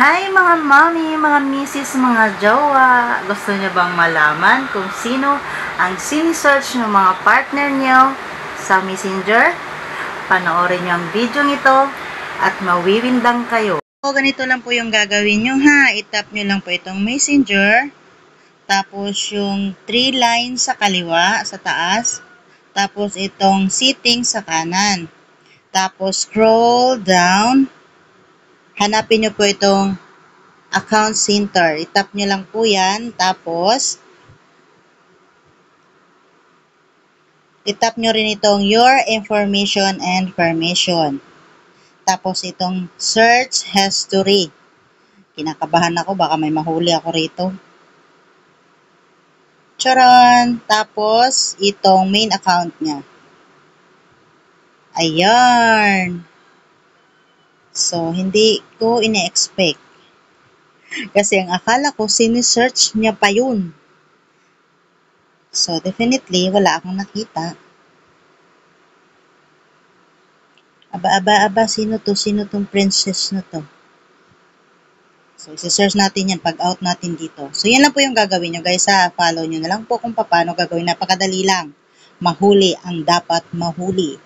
Hi mga mommy, mga misis, mga jowa! Gusto niyo bang malaman kung sino ang sinisearch ng mga partner niyo sa Messenger? Panoorin niyo ang video ito at mawiwindang kayo. So, ganito lang po yung gagawin niyo ha. I-tap niyo lang po itong Messenger. Tapos yung 3 lines sa kaliwa, sa taas. Tapos itong settings sa kanan. Tapos scroll down. Hanapin niyo po itong account center. I-tap nyo lang po yan. Tapos, i-tap nyo rin itong your information and permission. Tapos itong search history. Kinakabahan ako. Baka may mahuli ako rito. Charon! Tapos, itong main account niya. Ayan. So, hindi ko ine-expect. Kasi ang akala ko, sinisearch niya pa yun. So, definitely, wala akong nakita. Aba, sino to? Sino tong princess na to? So, isi-search natin yan pag out natin dito. So, yan lang po yung gagawin nyo guys ha. Follow nyo na lang po kung paano gagawin. Napakadali lang. Mahuli ang dapat mahuli.